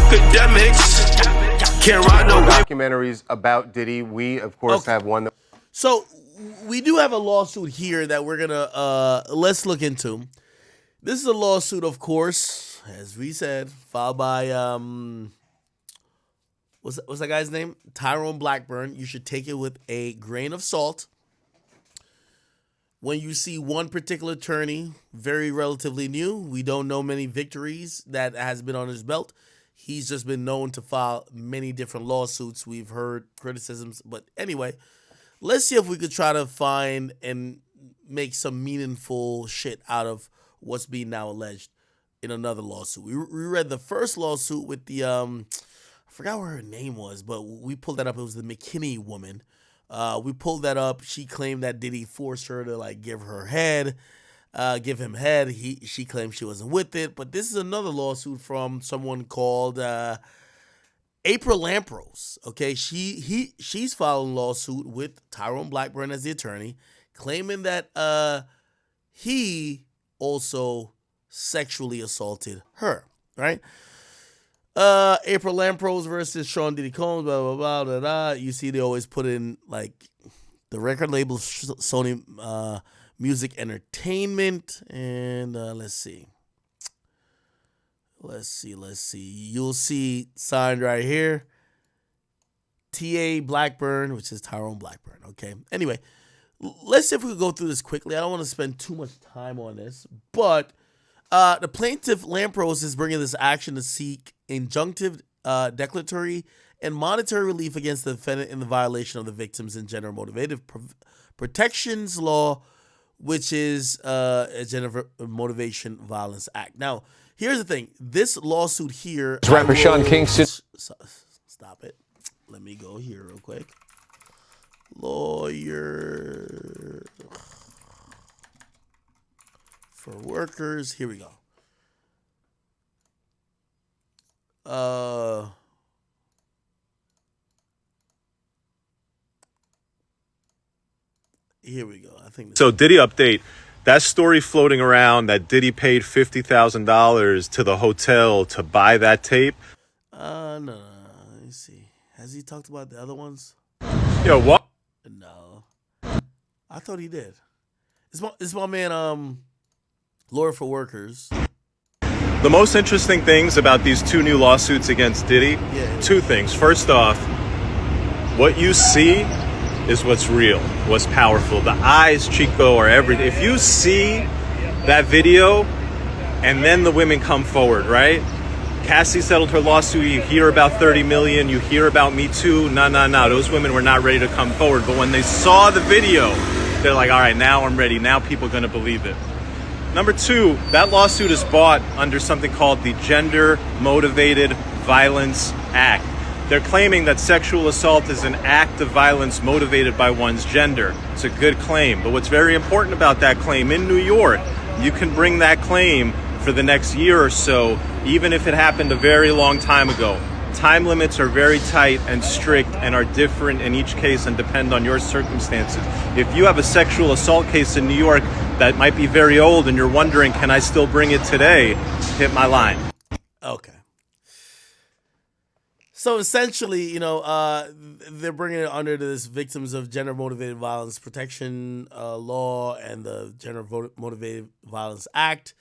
Akademiks. Can't ride no documentaries about Diddy. We, of course, have one that. So we do have a lawsuit here that we're gonna let's look into. This is a lawsuit, of course, as we said, filed by what's that guy's name? Tyrone Blackburn. You should take it with a grain of salt. When you see one particular attorney, very relatively new, we don't know many victories that has been on his belt. He's just been known to file many different lawsuits. We've heard criticisms. But anyway, let's see if we could try to find and make some meaningful shit out of what's being now alleged in another lawsuit. We read the first lawsuit with the, I forgot what her name was, but we pulled that up. It was the McKinney woman. We pulled that up. She claimed that Diddy forced her to like give him head. She claimed she wasn't with it. But this is another lawsuit from someone called April Lampros. Okay, she's filing a lawsuit with Tyrone Blackburn as the attorney, claiming that he also sexually assaulted her. Right. April Lampros versus Sean Diddy Combs, blah, blah, blah, blah, blah. You see they always put in, like, the record label Sony Music Entertainment. And let's see. You'll see signed right here. T.A. Blackburn, which is Tyrone Blackburn, okay? Anyway, let's see if we can go through this quickly. I don't want to spend too much time on this, but the plaintiff, Lampros, is bringing this action to seek injunctive, declaratory, and monetary relief against the defendant in the violation of the Victims and Gender Motivated Protections Law, which is a Gender Motivation Violence Act. Now, here's the thing. This lawsuit here... Rapper Sean Kingston. Stop it. Let me go here real quick. Lawyer... for workers. Here we go. Here we go. I think so. Diddy update. That story floating around that Diddy paid $50,000 to the hotel to buy that tape. No. Let me see. Has he talked about the other ones? Yo, what? No. I thought he did. It's my man. Lawyer for workers. The most interesting things about these two new lawsuits against Diddy, two things. First off, what you see is what's real, what's powerful. The eyes, Chico, are everything. If you see that video and then the women come forward, right? Cassie settled her lawsuit. You hear about 30 million. You hear about Me Too. No. Those women were not ready to come forward. But when they saw the video, they're like, all right, now I'm ready. Now people are going to believe it. Number two, that lawsuit is bought under something called the Gender Motivated Violence Act. They're claiming that sexual assault is an act of violence motivated by one's gender. It's a good claim. But what's very important about that claim, in New York, you can bring that claim for the next year or so, even if it happened a very long time ago. Time limits are very tight and strict and are different in each case and depend on your circumstances. If you have a sexual assault case in New York that might be very old and you're wondering, can I still bring it today? Hit my line. Okay. So essentially, they're bringing it under this Victims of Gender Motivated Violence Protection Law and the Gender Motivated Violence Act,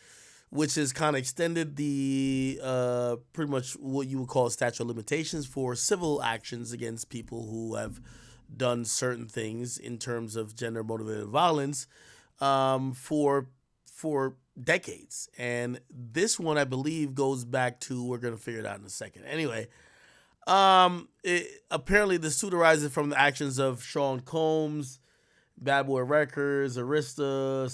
which has kind of extended the pretty much what you would call statute of limitations for civil actions against people who have done certain things in terms of gender motivated violence for decades. And this one, I believe, goes back to, we're going to figure it out in a second. Anyway, apparently the suit arises from the actions of Sean Combs, Bad Boy Records, Arista,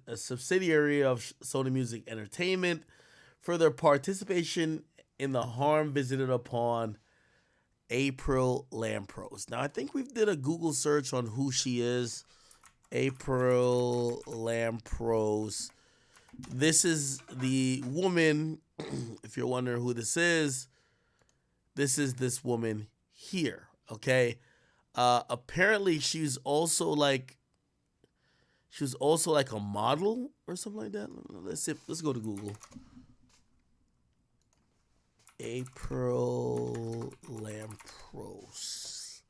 a subsidiary of Sony Music Entertainment, for their participation in the harm visited upon April Lampros. Now, I think we did a Google search on who she is. April Lampros. This is the woman, if you're wondering who this is this woman here, okay? Apparently she was also like a model or something like that. Let's go to Google. April Lampros.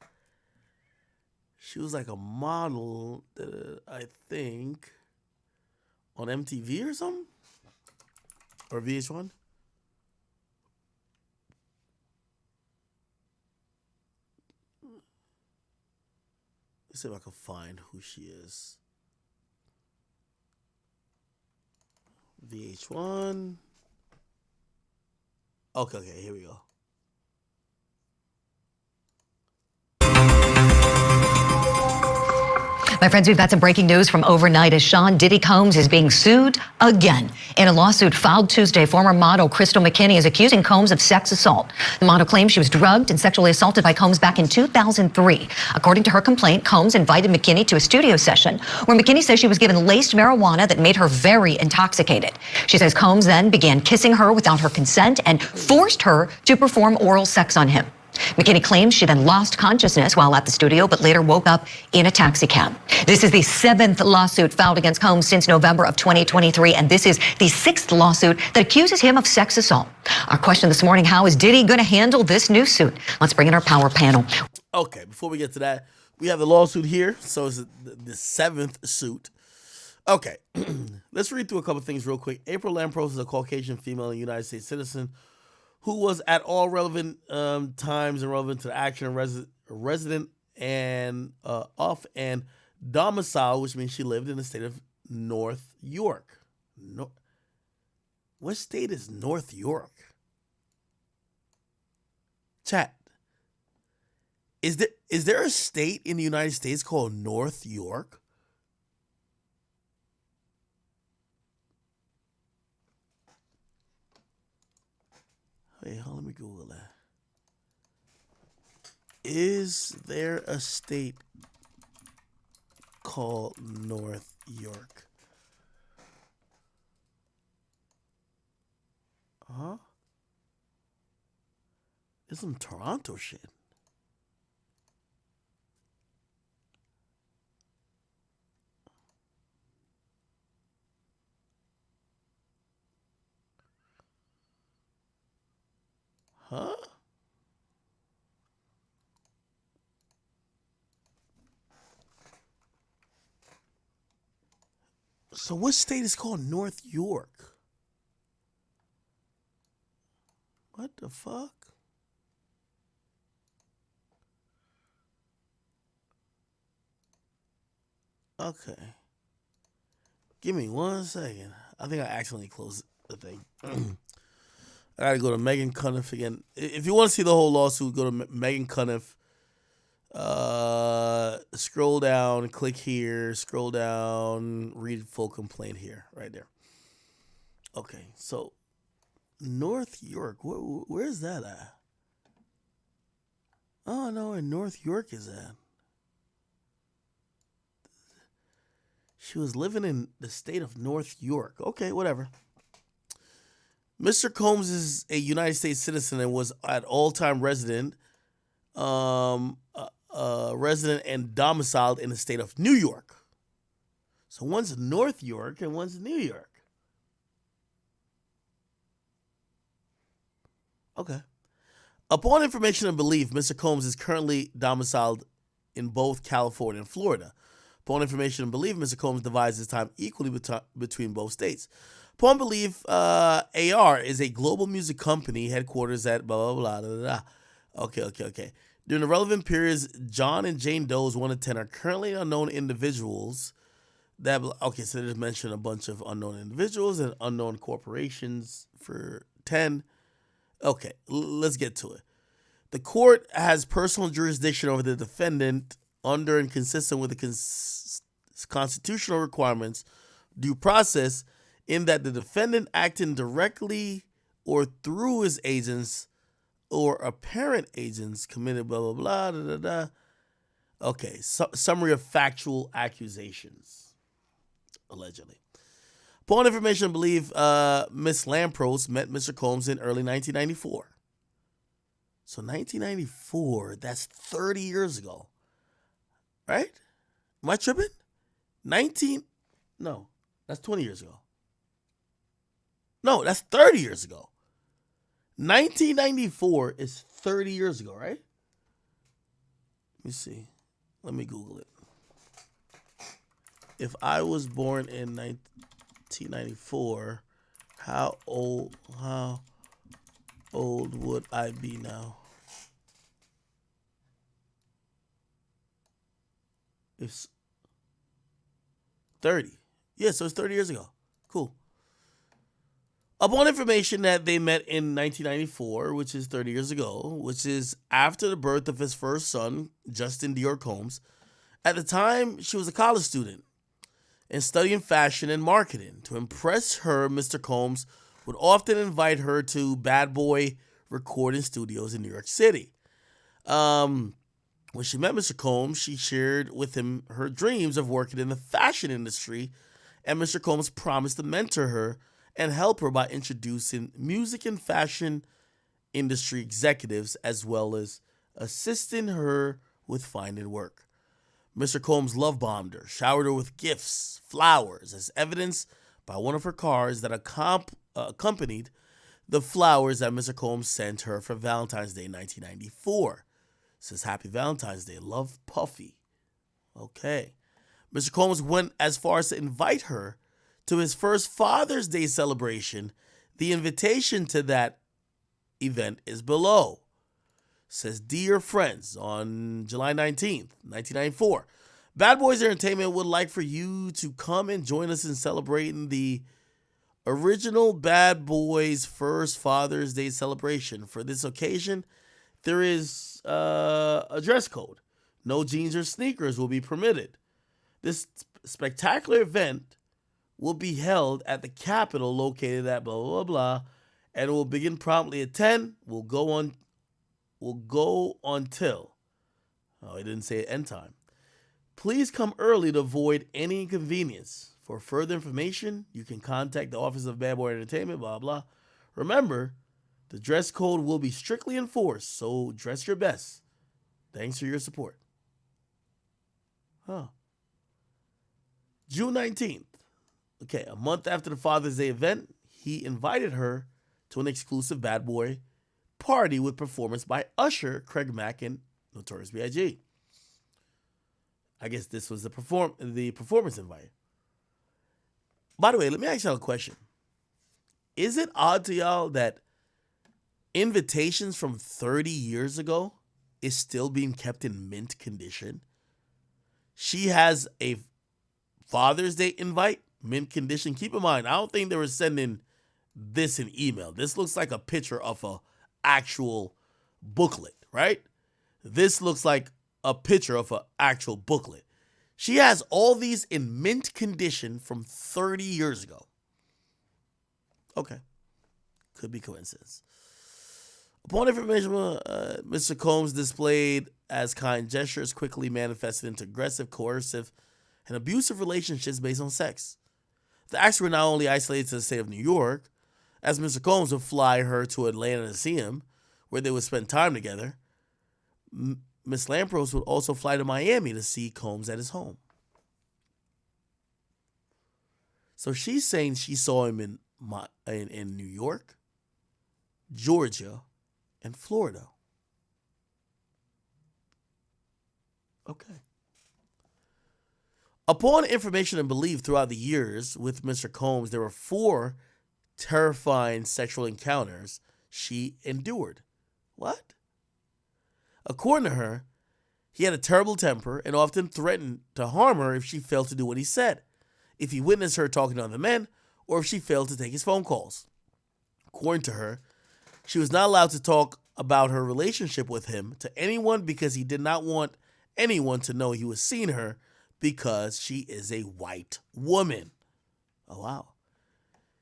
She was like a model, I think, on MTV or something? Or VH1? Let's see if I can find who she is. VH1. Okay, here we go. My friends, we've got some breaking news from overnight as Sean Diddy Combs is being sued again. In a lawsuit filed Tuesday, former model Crystal McKinney is accusing Combs of sex assault. The model claims she was drugged and sexually assaulted by Combs back in 2003. According to her complaint, Combs invited McKinney to a studio session where McKinney says she was given laced marijuana that made her very intoxicated. She says Combs then began kissing her without her consent and forced her to perform oral sex on him. McKinney claims she then lost consciousness while at the studio, but later woke up in a taxi cab. This is the 7th lawsuit filed against Combs since November of 2023, and this is the 6th lawsuit that accuses him of sex assault. Our question this morning, how is Diddy going to handle this new suit? Let's bring in our power panel. Okay, before we get to that, we have the lawsuit here, so it's the 7th suit. Okay, let's read through a couple things real quick. April Lampros is a Caucasian female and United States citizen who was at all relevant times and relevant to the action resident and off and domicile, which means she lived in the state of North York. What state is North York? Chat. Is there a state in the United States called North York? Wait, let me Google that. Is there a state called North York? Huh? It's some Toronto shit. Huh? So what state is called North York? What the fuck? Okay. Give me 1 second. I think I accidentally closed the thing. I gotta go to Megan Cuniff again. If you want to see the whole lawsuit, go to Megan Cuniff. Scroll down, click here, scroll down, read full complaint here, right there. Okay, so North York, where is that at? Oh, I know where North York is at. She was living in the state of North York. Okay, whatever. Mr. Combs is a United States citizen and was at all-time resident and domiciled in the state of New York. So one's North York and one's New York. Okay. Upon information and belief, Mr. Combs is currently domiciled in both California and Florida. Upon information and belief, Mr. Combs divides his time equally between both states. Upon belief, AR is a global music company headquarters at blah, blah, blah, blah, blah. Okay. During the relevant periods, John and Jane Doe's 1 to 10 are currently unknown individuals. Okay, so they just mentioned a bunch of unknown individuals and unknown corporations for 10. Okay, let's get to it. The court has personal jurisdiction over the defendant under and consistent with the constitutional requirements, due process, in that the defendant acting directly or through his agents or apparent agents committed blah, blah, blah, da, da, da. Okay, summary of factual accusations, allegedly. Upon information and belief, Miss Lampros met Mr. Combs in early 1994. So 1994, that's 30 years ago. Right? Am I tripping? No, that's 20 years ago. No, that's 30 years ago. 1994 is 30 years ago, right? Let me see. Let me Google it. If I was born in 1994, how old would I be now? It's 30. Yeah, so it's 30 years ago. Cool. Upon information that they met in 1994, which is 30 years ago, which is after the birth of his first son, Justin Dior Combs. At the time, she was a college student and studying fashion and marketing. To impress her, Mr. Combs would often invite her to Bad Boy recording studios in New York City. When she met Mr. Combs, she shared with him her dreams of working in the fashion industry, and Mr. Combs promised to mentor her and help her by introducing music and fashion industry executives, as well as assisting her with finding work. Mr. Combs love bombed her, showered her with gifts, flowers, as evidenced by one of her cards that accompanied the flowers that Mr. Combs sent her for Valentine's Day 1994. It says, "Happy Valentine's Day, love, Puffy." Okay. Mr. Combs went as far as to invite her to his first Father's Day celebration. The invitation to that event is below. It says, "Dear friends, on July 19th, 1994, Bad Boys Entertainment would like for you to come and join us in celebrating the original Bad Boys' first Father's Day celebration. For this occasion, there is a dress code. No jeans or sneakers will be permitted. This spectacular event will be held at the Capitol located at blah, blah, blah, and it will begin promptly at 10. Will go until, oh, it didn't say end time. Please come early to avoid any inconvenience. For further information, you can contact the Office of Bad Boy Entertainment, blah, blah. Remember, the dress code will be strictly enforced, so dress your best. Thanks for your support." June 19th. Okay, a month after the Father's Day event, he invited her to an exclusive Bad Boy party with performance by Usher, Craig Mack, and Notorious B.I.G. I guess this was the performance invite. By the way, let me ask y'all a question. Is it odd to y'all that invitations from 30 years ago is still being kept in mint condition? She has a Father's Day invite, mint condition. Keep in mind, I don't think they were sending this in email. This looks like a picture of a actual booklet, right? This looks like a picture of an actual booklet. She has all these in mint condition from 30 years ago. Okay. Could be coincidence. Upon information, Mr. Combs displayed as kind gestures quickly manifested into aggressive, coercive, and abusive relationships based on sex. The acts were not only isolated to the state of New York, as Mr. Combs would fly her to Atlanta to see him, where they would spend time together. Miss Lampros would also fly to Miami to see Combs at his home. So she's saying she saw him in New York, Georgia, and Florida. Okay. Upon information and belief throughout the years with Mr. Combs, there were 4 terrifying sexual encounters she endured. What? According to her, he had a terrible temper and often threatened to harm her if she failed to do what he said, if he witnessed her talking to other men, or if she failed to take his phone calls. According to her, she was not allowed to talk about her relationship with him to anyone because he did not want anyone to know he was seeing her because she is a white woman. Oh, wow.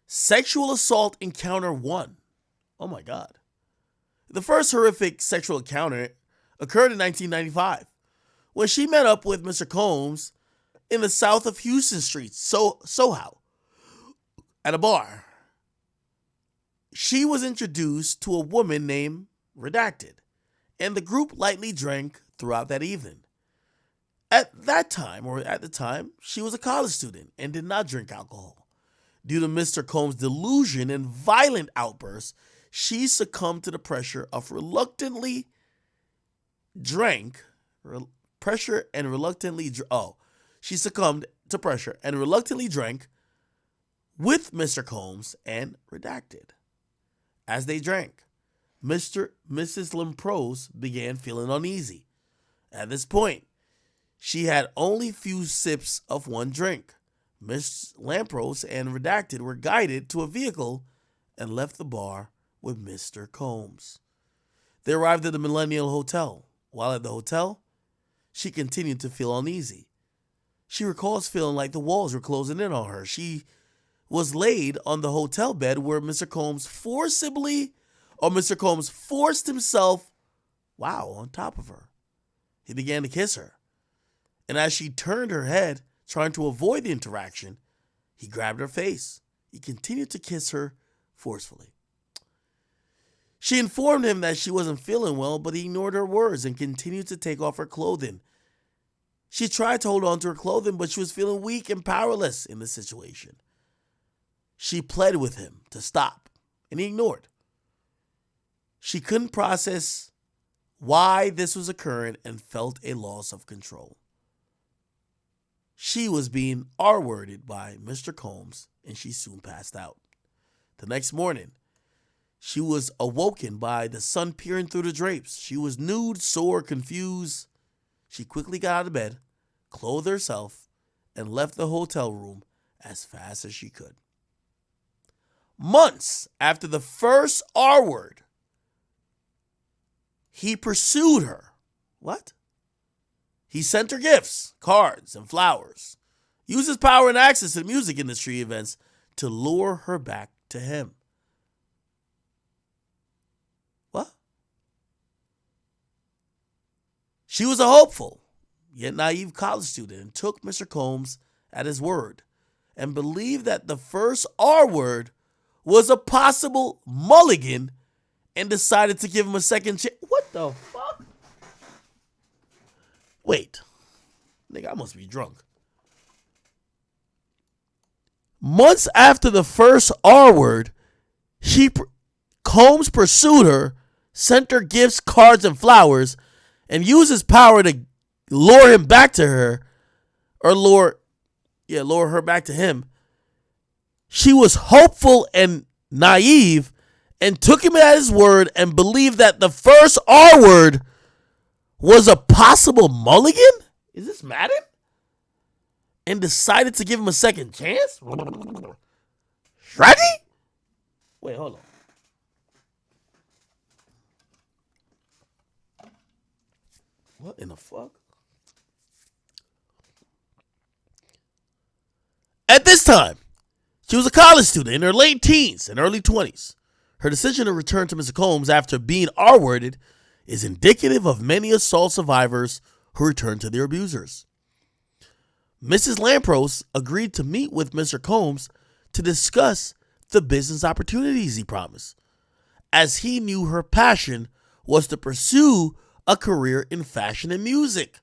Sexual assault encounter 1. Oh, my God. The first horrific sexual encounter occurred in 1995 when she met up with Mr. Combs in the south of Houston Street, Soho, at a bar. She was introduced to a woman named Redacted, and the group lightly drank throughout that evening. At the time, she was a college student and did not drink alcohol. Due to Mr. Combs' delusion and violent outbursts, she succumbed to the pressure and reluctantly drank with Mr. Combs and Redacted. As they drank, Mrs. Lampros began feeling uneasy. At this point, she had only few sips of one drink. Miss Lampros and Redacted were guided to a vehicle and left the bar with Mr. Combs. They arrived at the Millennial Hotel. While at the hotel, she continued to feel uneasy. She recalls feeling like the walls were closing in on her. She was laid on the hotel bed where Mr. Combs forced himself, on top of her. He began to kiss her. And as she turned her head, trying to avoid the interaction, he grabbed her face. He continued to kiss her forcefully. She informed him that she wasn't feeling well, but he ignored her words and continued to take off her clothing. She tried to hold on to her clothing, but she was feeling weak and powerless in the situation. She pled with him to stop, and he ignored. She couldn't process why this was occurring and felt a loss of control. She was being R-worded by Mr. Combs, and she soon passed out. The next morning, she was awoken by the sun peering through the drapes. She was nude, sore, confused. She quickly got out of bed, clothed herself, and left the hotel room as fast as she could. Months after the first R-word, he pursued her. What? He sent her gifts, cards, and flowers. Used his power and access to the music industry events to lure her back to him. What? She was a hopeful, yet naive college student and took Mr. Combs at his word and believed that the first R word was a possible mulligan and decided to give him a second chance. What the fuck? Wait. Nigga, I must be drunk. Months after the first R word, Combs pursued her, sent her gifts, cards, and flowers, and used his power to lure him back to her, or lure her back to him. She was hopeful and naive and took him at his word and believed that the first R word was a possible mulligan? Is this Madden? And decided to give him a second chance? Shreddy? Wait, hold on. What in the fuck? At this time, she was a college student in her late teens and early 20s. Her decision to return to Mr. Combs after being R-worded is indicative of many assault survivors who return to their abusers. Mrs. Lampros agreed to meet with Mr. Combs to discuss the business opportunities he promised, as he knew her passion was to pursue a career in fashion and music.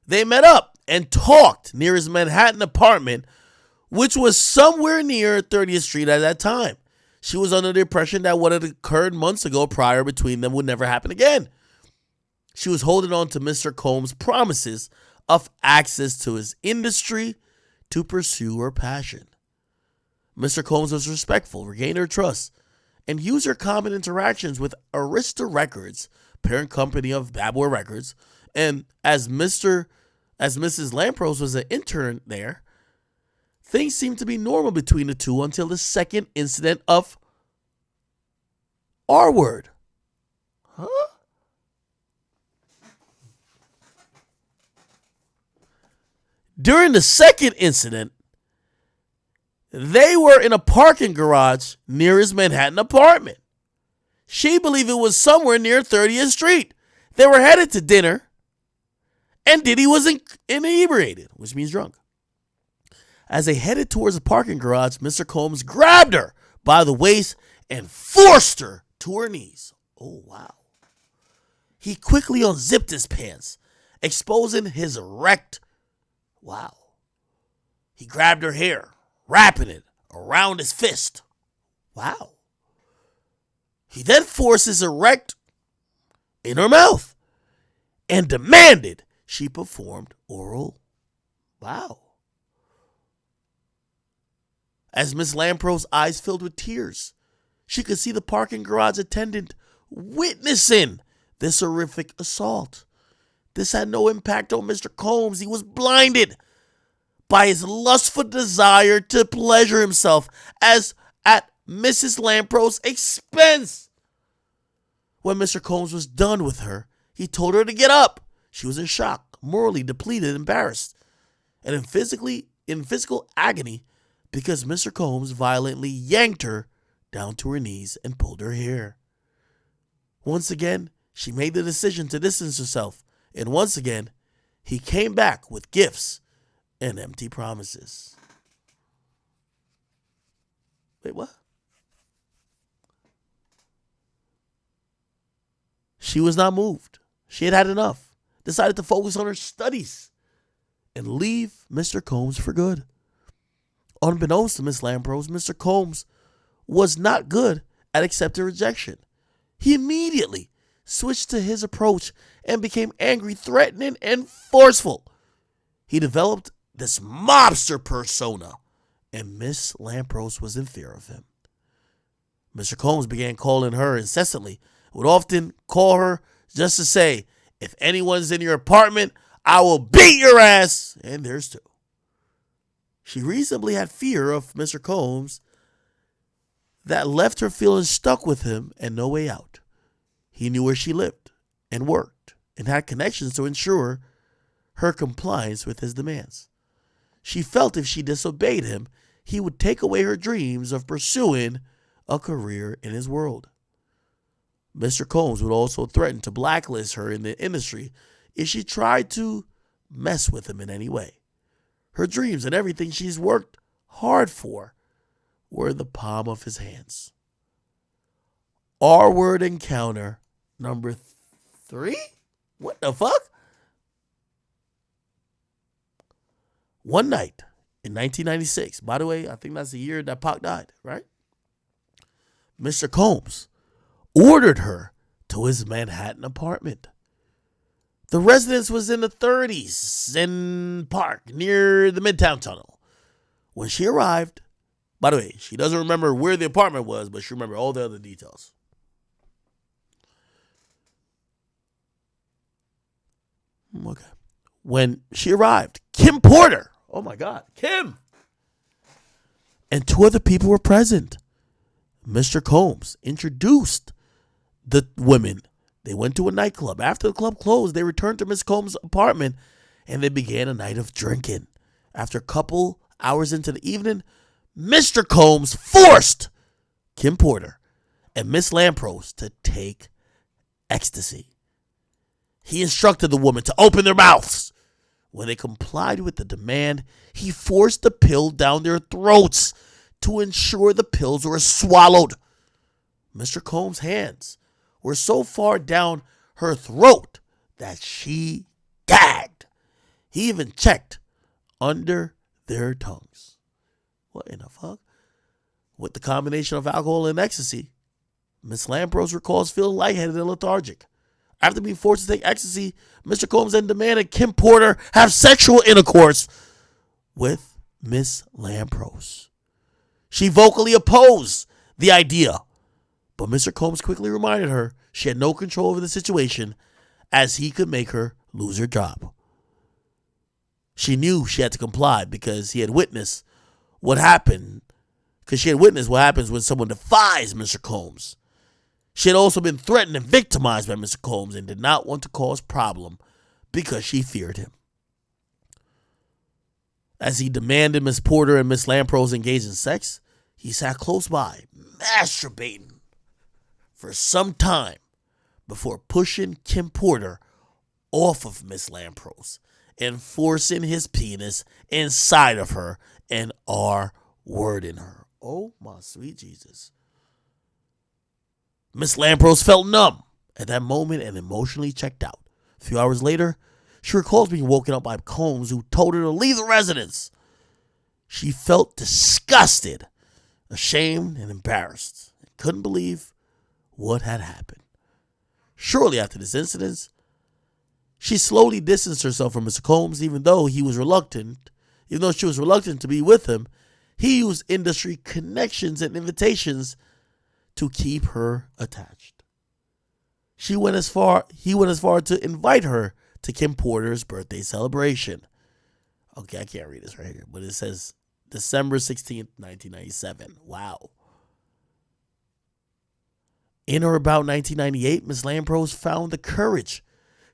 They met up and talked near his Manhattan apartment, which was somewhere near 30th Street at that time. She was under the impression that what had occurred months ago prior between them would never happen again. She was holding on to Mr. Combs' promises of access to his industry to pursue her passion. Mr. Combs was respectful, regained her trust, and used her common interactions with Arista Records, parent company of Bad Boy Records, and as Mrs. Lampros was an intern there, things seemed to be normal between the two until the second incident of R-word. Huh? During the second incident, they were in a parking garage near his Manhattan apartment. She believed it was somewhere near 30th Street. They were headed to dinner, and Diddy was inebriated, which means drunk. As they headed towards the parking garage, Mr. Combs grabbed her by the waist and forced her to her knees. Oh, wow. He quickly unzipped his pants, exposing his erect. Wow. He grabbed her hair, wrapping it around his fist. Wow. He then forced his erect in her mouth and demanded she performed oral. Wow. As Miss Lampros' eyes filled with tears, she could see the parking garage attendant witnessing this horrific assault. This had no impact on Mr. Combs. He was blinded by his lustful desire to pleasure himself as at Mrs. Lampros' expense. When Mr. Combs was done with her, he told her to get up. She was in shock, morally depleted, embarrassed, and in physical agony because Mr. Combs violently yanked her down to her knees and pulled her hair. Once again, she made the decision to distance herself, and once again, he came back with gifts and empty promises. Wait, what? She was not moved. She had had enough, decided to focus on her studies and leave Mr. Combs for good. Unbeknownst to Miss Lampros, Mr. Combs was not good at accepting rejection. He immediately switched to his approach and became angry, threatening, and forceful. He developed this mobster persona, and Miss Lampros was in fear of him. Mr. Combs began calling her incessantly, would often call her just to say, if anyone's in your apartment, I will beat your ass. And there's two. She reasonably had fear of Mr. Combs that left her feeling stuck with him and no way out. He knew where she lived and worked and had connections to ensure her compliance with his demands. She felt if she disobeyed him, he would take away her dreams of pursuing a career in his world. Mr. Combs would also threaten to blacklist her in the industry if she tried to mess with him in any way. Her dreams and everything she's worked hard for were in the palm of his hands. R-word encounter number 3? What the fuck? One night in 1996, by the way, I think that's the year that Pac died, right? Mr. Combs ordered her to his Manhattan apartment. The residence was in the 30s in Park near the Midtown Tunnel. When she arrived, by the way, she doesn't remember where the apartment was, but she remembered all the other details. Okay. When she arrived, Kim Porter, oh my God, Kim, and 2 other people were present. Mr. Combs introduced the women. They went to a nightclub. After the club closed, they returned to Miss Combs' apartment and they began a night of drinking. After a couple hours into the evening, Mr. Combs forced Kim Porter and Miss Lampros to take ecstasy. He instructed the women to open their mouths. When they complied with the demand, he forced the pill down their throats to ensure the pills were swallowed. Mr. Combs' hands were so far down her throat that she gagged. He even checked under their tongues. What in the fuck? With the combination of alcohol and ecstasy, Miss Lampros recalls feeling lightheaded and lethargic. After being forced to take ecstasy, Mr. Combs then demanded Kim Porter have sexual intercourse with Miss Lampros. She vocally opposed the idea, but Mr. Combs quickly reminded her she had no control over the situation as he could make her lose her job. She knew she had to comply because he had witnessed what happened, because she had witnessed what happens when someone defies Mr. Combs. She had also been threatened and victimized by Mr. Combs and did not want to cause problem because she feared him. As he demanded Miss Porter and Miss Lampros engage in sex, he sat close by, masturbating for some time before pushing Kim Porter off of Miss Lampros and forcing his penis inside of her and R-wording her. Oh, my sweet Jesus. Miss Lampros felt numb at that moment and emotionally checked out. A few hours later, she recalls being woken up by Combs, who told her to leave the residence. She felt disgusted ashamed and embarrassed, and couldn't believe what had happened. Shortly after this incident, she slowly distanced herself from Mr. Combs, even though she was reluctant to be with him. He used industry connections and invitations to keep her attached. He went as far to invite her to Kim Porter's birthday celebration. Okay, I can't read this right here, but it says December 16th, 1997. Wow. In or about 1998, Ms. Lampros found the courage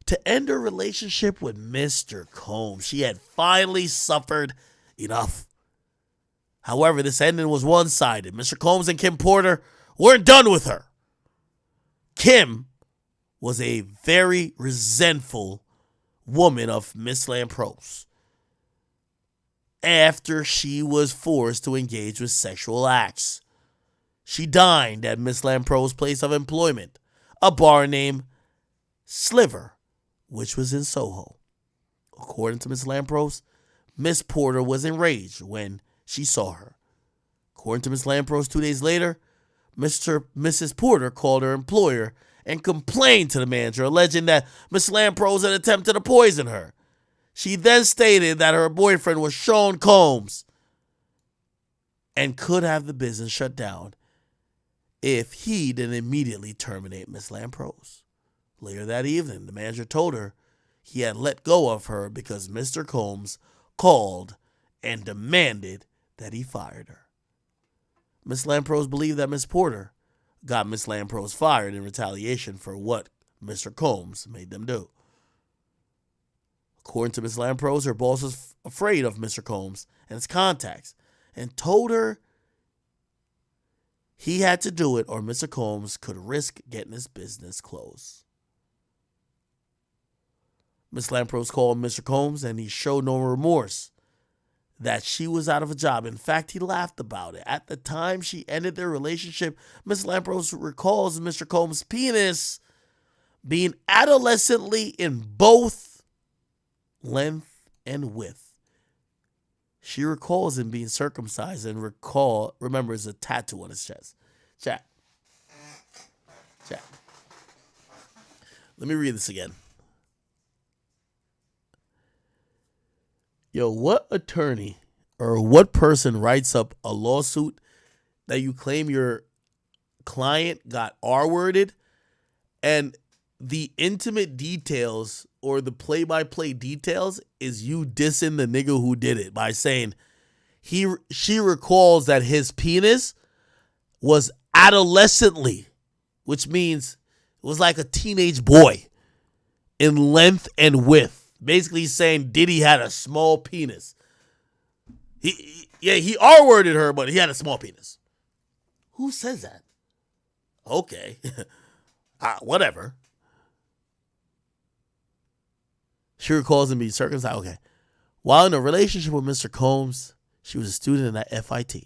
to end her relationship with Mr. Combs. She had finally suffered enough. However, this ending was one-sided. Mr. Combs and Kim Porter weren't done with her. Kim was a very resentful woman of Miss Lampros after she was forced to engage with sexual acts. She dined at Miss Lampros' place of employment, a bar named Sliver, which was in Soho. According to Miss Lampros, Miss Porter was enraged when she saw her. According to Miss Lampros, 2 days later, Mrs. Porter called her employer and complained to the manager, alleging that Miss Lampros had attempted to poison her. She then stated that her boyfriend was Sean Combs and could have the business shut down if he didn't immediately terminate Miss Lampros. Later that evening, the manager told her he had let go of her because Mr. Combs called and demanded that he fired her. Miss Lampros believed that Miss Porter got Miss Lampros fired in retaliation for what Mr. Combs made them do. According to Miss Lampros, her boss was afraid of Mr. Combs and his contacts and told her he had to do it or Mr. Combs could risk getting his business closed. Miss Lampros called Mr. Combs and he showed no remorse that she was out of a job. In fact, he laughed about it. At the time she ended their relationship, Miss Lampros recalls Mr. Combs' penis being adolescently in both length and width. She recalls him being circumcised and remembers a tattoo on his chest. Chat. Let me read this again. Yo, what attorney or what person writes up a lawsuit that you claim your client got R-worded and the intimate details or the play-by-play details is you dissing the nigga who did it by saying she recalls that his penis was adolescently, which means it was like a teenage boy in length and width. Basically saying Diddy had a small penis. He R-worded her, but he had a small penis. Who says that? Okay. Whatever. She recalls him being circumcised. Okay. While in a relationship with Mr. Combs, she was a student at FIT.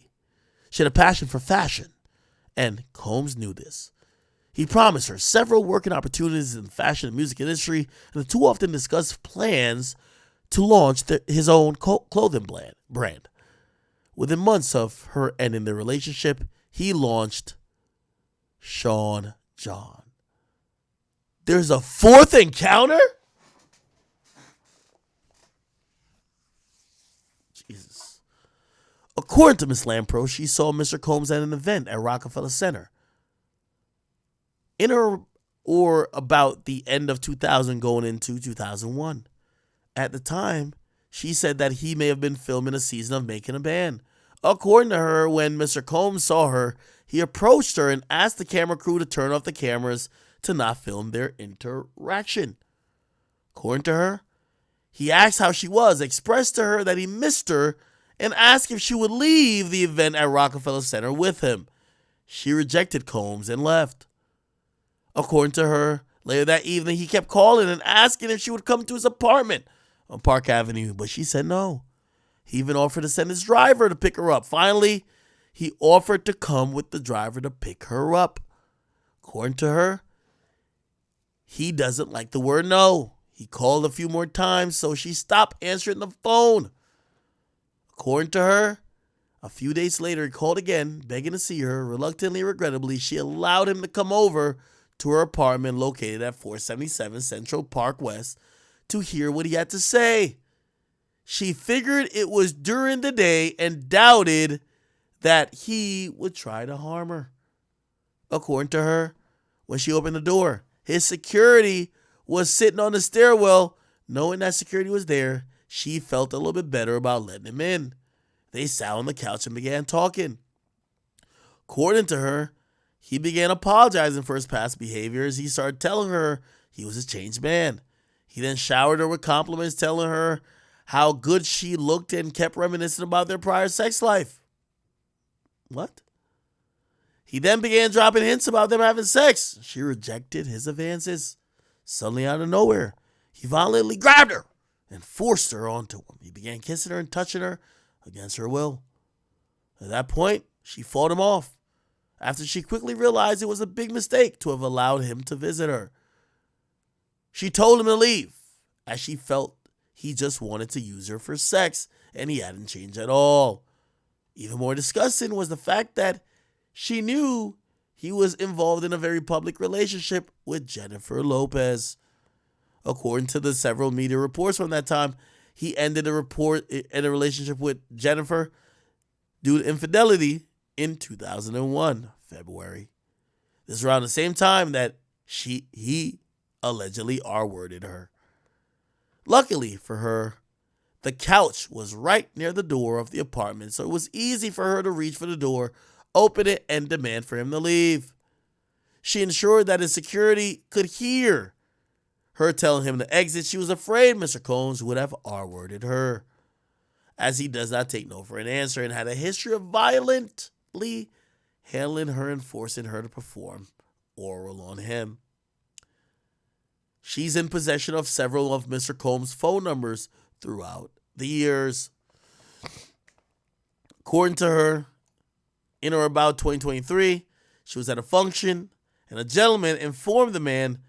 She had a passion for fashion, and Combs knew this. He promised her several working opportunities in the fashion and music industry, and the two often discussed plans to launch his own clothing brand. Within months of her ending their relationship, he launched Sean John. There's a fourth encounter? Jesus. According to Miss Lampros, she saw Mr. Combs at an event at Rockefeller Center. In or about the end of 2000 going into 2001. At the time, she said that he may have been filming a season of Making a Band. According to her, when Mr. Combs saw her, he approached her and asked the camera crew to turn off the cameras to not film their interaction. According to her, he asked how she was, expressed to her that he missed her, and asked if she would leave the event at Rockefeller Center with him. She rejected Combs and left. According to her, later that evening, he kept calling and asking if she would come to his apartment on Park Avenue, but she said no. He even offered to send his driver to pick her up. Finally, he offered to come with the driver to pick her up. According to her, he doesn't like the word no. He called a few more times, so she stopped answering the phone. According to her, A few days later, he called again, begging to see her. Reluctantly, regrettably, she allowed him to come over to her apartment located at 477 Central Park West to hear what he had to say. She figured it was during the day and doubted that he would try to harm her. According to her, when she opened the door, his security was sitting on the stairwell. Knowing that security was there, she felt a little bit better about letting him in. They sat on the couch and began talking. According to her, he began apologizing for his past behaviors. He started telling her he was a changed man. He then showered her with compliments, telling her how good she looked and kept reminiscing about their prior sex life. What? He then began dropping hints about them having sex. She rejected his advances. Suddenly, out of nowhere, he violently grabbed her and forced her onto him. He began kissing her and touching her against her will. At that point, she fought him off after she quickly realized it was a big mistake to have allowed him to visit her. She told him to leave, as she felt he just wanted to use her for sex and he hadn't changed at all. Even more disgusting was the fact that she knew he was involved in a very public relationship with Jennifer Lopez. According to the several media reports from that time, he ended a relationship with Jennifer due to infidelity in 2001, February. This is around the same time that he allegedly R-worded her. Luckily for her, the couch was right near the door of the apartment, so it was easy for her to reach for the door, open it, and demand for him to leave. She ensured that his security could hear her telling him to exit. She was afraid Mr. Combs would have R-worded her, as he does not take no for an answer and had a history of violently handling her and forcing her to perform oral on him. She's in possession of several of Mr. Combs' phone numbers throughout the years. According to her, in or about 2023, she was at a function and a gentleman informed the man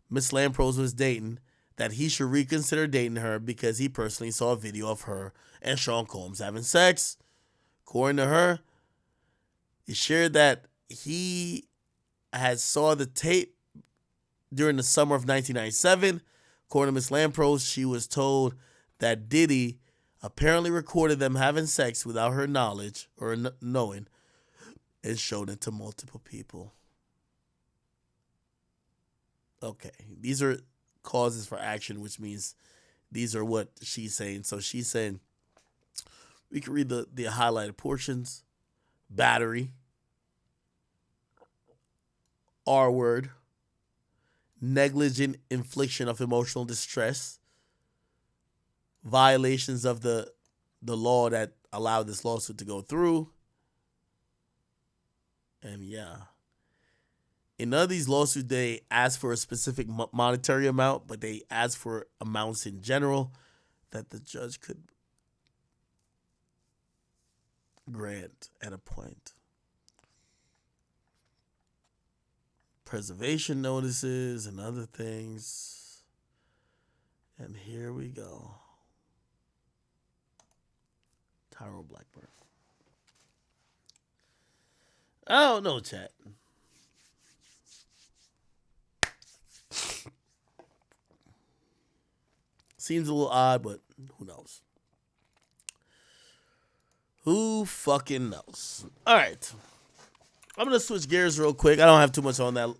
Miss Lampros was dating that he should reconsider dating her because he personally saw a video of her and Sean Combs having sex. According to her, he shared that he had saw the tape during the summer of 1997. According to Miss Lampros, she was told that Diddy apparently recorded them having sex without her knowledge or knowing and showed it to multiple people. Okay, these are causes for action, which means these are what she's saying. So she's saying, we can read the highlighted portions. Battery, R-word, negligent infliction of emotional distress, violations of the law that allowed this lawsuit to go through. And yeah. In none of these lawsuits, they ask for a specific monetary amount, but they ask for amounts in general that the judge could grant at a point. Preservation notices and other things. And here we go. Tyrell Blackburn. I don't know, chat. Seems a little odd, but who knows? Who fucking knows? All right. I'm going to switch gears real quick. I don't have too much on that.